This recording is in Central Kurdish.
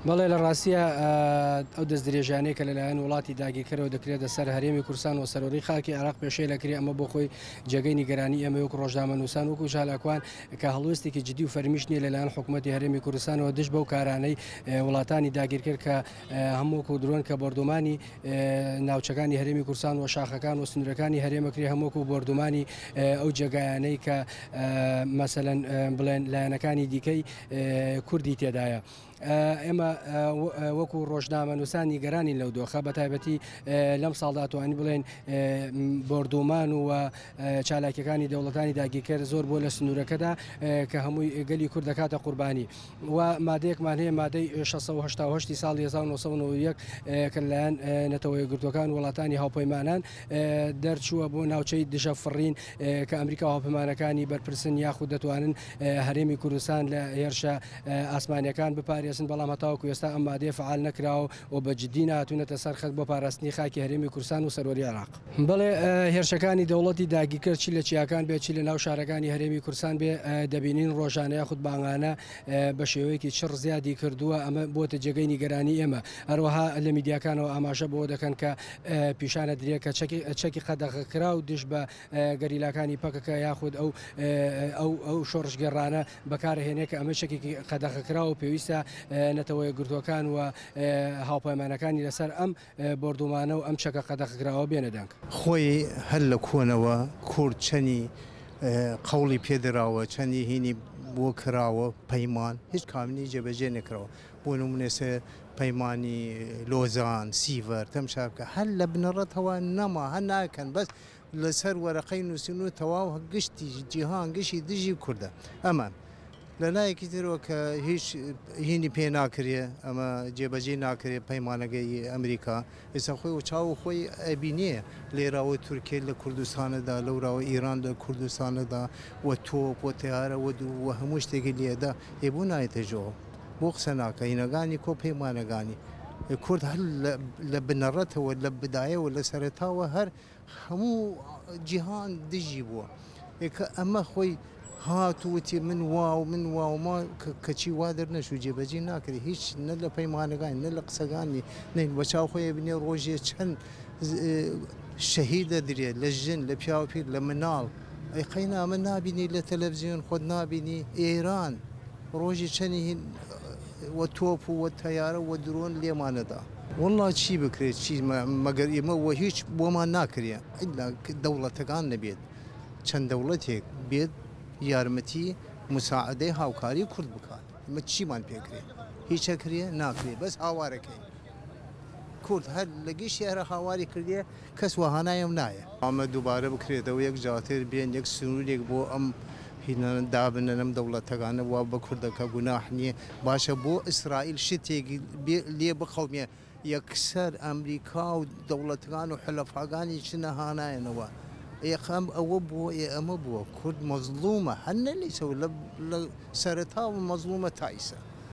بەڵێ لە ڕاستیە ئەو دەست درێژانەیە کە لەلایەن وڵاتی داگیرکەرەوە دەکرێتە سەر هەرێمی کوردستان و سەرۆری خاکی عێراق پێشەی لەکرێ ئەمە بۆ خۆی جێگەی نیگەرانی ئێمە وەکو ڕۆژنامەنووسان وەکو ژالاکوان کە هەڵوێستێکی جددی و فەرمیشتنی لەلایەن حکوومەتی هەرێمی کوردستانەوە دش بەو کارانەی وڵاتانی داگیرکرد کە هەموو درۆن کە بردومانی ناوچەکانی هەرێمی کوردستان و شاخەکان و سنوورەکانی هەرێمەکری هەمووکو بردومانی ئەو جێگایانەی کە مەسەلەن بڵێن لایەنەکانی دیکەی کوردی تێدایە. ئێمە وەکو ڕۆژنامە نووسانی گەرانی لەو دۆخە بە تایبەتی لەم ساڵدا توانی بڵێن بردومان و چالاکیەکانی دەوڵەتانی داگیرکرد زۆر بۆ لە سنوورەکەدا کە هەمووی گەلی کورد دەکاتە قوربانی و مادەیەکمان هەیە مادەی 688 ساڵی 1991 کە لەلایەن نەتەوەی گرتوەکان وڵاتانی هاوپەیمانان دەرچووە بۆ ناوچەی دژە فڕین کە ئەمریکا هاوپەیمانەکانی بەرپرسن یاخود دەتوانن هەرێمی کوردستان لە هێرشە ئاسمانیەکان بپارێ بەڵام هەتاوەکو ئێستا ئەم مادەیە فعال نەکراوە و بە جددی نهاتوونەتە سەر خەت بۆ پاراستنی خاکی هەرێمی کوردستان و سەرۆری عێراق. بڵێ هێرشەکانی دەوڵەتی داگیرکرد چی لە چیاکان بێت چی لە ناو شارەکانی هەرێمی کوردستان بێ دەبینین ڕۆژانە یاخود بانگانە بە شێوەیەکی چڕ زیادی کردووە ئەمە بۆتە جێگەی نیگەرانی ئێمە هەروەها لە میدیاکانەوە ئاماژە بۆ دەکەن کە پیشانە درێ کە چەکی قەدەغەکرا و دش بە گەریلاکانی پەکەکە یاخود ئەو شۆڕژگەڕانە بەکارهێنێ کە ئەمە شەکێکی قەدەغەکرا و پێویستە نەتەوەی گرتوەکان و هاوپەیمانەکانی لەسەر ئەم بردومانە و ئەم چەکە قەدەغەکراوە بێنە دەنگ خۆی هەر لە کۆنەوە کورد چەنی قەوڵی پێدراوە چەندی هینی بۆ کراوە پەیمان هیچ کامنی جێبەجێ نەکراوە بۆ نمونێسێ پەیمانی لۆزان سیڤەر تەمشا بکە هەر لە بنەڕەتەوە نەما هەر ناکەن بەس لەسەر وەرەقەی نووسین و تەواو گشتی جیهان گشتی دژی کووردە ئەمە لەلایەکی ترەوە کە هیچ هینی پێ ناکرێ ئەمە جێبەجێ ناکرێ پەیمانەکەی ئەمریکا ئێستا خۆی و چاو خۆی ئەبینێ لێراوە تورکێ لە کوردستانەدا لەوراوە ئیران لە کوردستانەدا وە تۆپ وە تیارە وە هەموو شتێکی لێدا هێبوو نایەتە ژۆ بۆ قسە ناکە هینەکانی کۆ پەیمانەکانی کورد هەر لە بنەڕەتەوە لە بدایەوە لە سەرەتاوە هەر هەموو جیهان دژی بووە ئەمە خۆی هاتووتی من واوما کەچی وا دەرنەشوو جێبەجێ ناکرێ هیچ نە لە پەیمانەکانی نە لە قسەکانی نین بەچاو خۆی بنێ ڕۆژێ چەند شەهیدە درێت لە ژن لە پیاوپیر لە مناڵ ئەیقەینا ئەمە نابینی لە تەلەڤیزیۆن خۆت نابینی ئێران ڕۆژی چەندی وە تۆپ و وە تەیارە وە درۆن لێمانەدا وەڵڵا چی بکرێت چی مەگەر ئێمە وە هیچ بۆمان ناکرێ دەوڵەتەکان نەبێت چەند دەوڵەتێک بێت یارمەتی مساعدەی هاوکاری کورد بکات ئمە چیمان پێکرێت هیچەکرێ ناکرێت بەس هاوارەکەی کورد هەر لە گەشتی هەرە هاواری کردێ کەس وەهانایم نایە ئەمە دووبارە بکرێتەوە یەک جاتر بێن یەک سنوورێک بۆ ئەم دابنە ئەم دەوڵەتەکانە وا بە کوردەکە گوناح نییە باشە بۆ ئیسرائیل شتێکی لێ بخەومێ یەکسەر ئەمریکا و دەوڵەتەکان و حەلەفاکانی چنە هانایەنەوە ئێخەم ئەوە بووە ئەمە بووە کورد مەزلومە هەر نەلیسەوە لە سەرەتاوە مەزلومە تایسە